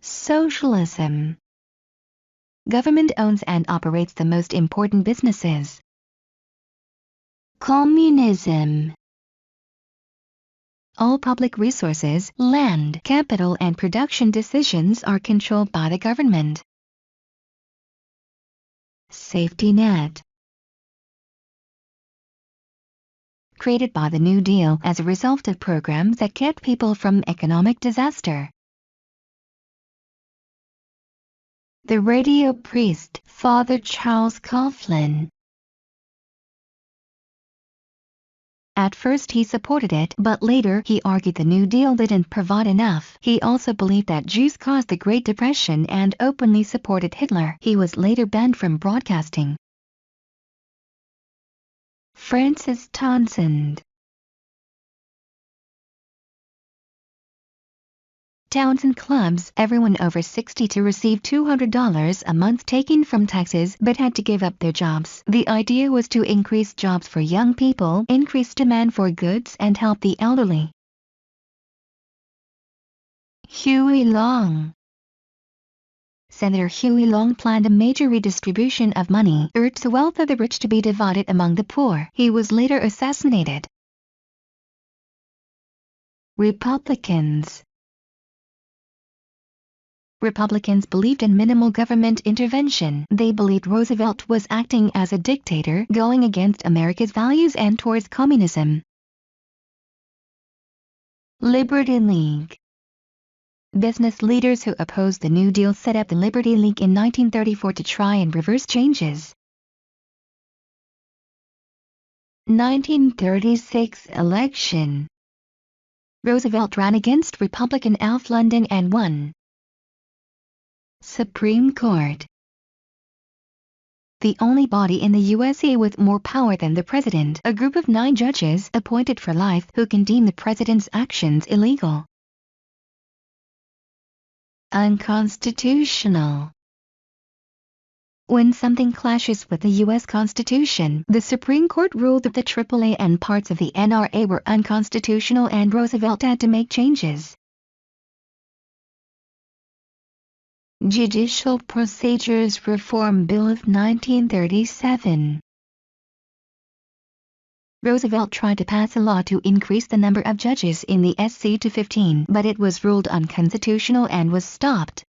Socialism. Government owns and operates the most important businesses. Communism. All public resources, land, capital and production decisions are controlled by the government. Safety net. Created by the New Deal as a result of programs that kept people from economic disaster. The radio priest, Father Charles Coughlin. At first he supported it, but later he argued the New Deal didn't provide enough. He also believed that Jews caused the Great Depression and openly supported Hitler. He was later banned from broadcasting. Francis Townsend. Townsend clubs everyone over 60 to receive $200 a month taken from taxes but had to give up their jobs. The idea was to increase jobs for young people, increase demand for goods and help the elderly. Huey Long. Senator Huey Long planned a major redistribution of money, urged the wealth of the rich to be divided among the poor. He was later assassinated. Republicans. Republicans believed in minimal government intervention. They believed Roosevelt was acting as a dictator, going against America's values and towards communism. Liberty League. Business leaders who opposed the New Deal set up the Liberty League in 1934 to try and reverse changes. 1936 election. Roosevelt ran against Republican Alf London and won. Supreme Court. The only body in the USA with more power than the president, a group of 9 judges appointed for life who can deem the president's actions illegal. Unconstitutional. When something clashes with the U.S. Constitution, the Supreme Court ruled that the AAA and parts of the NRA were unconstitutional and Roosevelt had to make changes. Judicial Procedures Reform Bill of 1937. Roosevelt tried to pass a law to increase the number of judges in the SC to 15, but it was ruled unconstitutional and was stopped.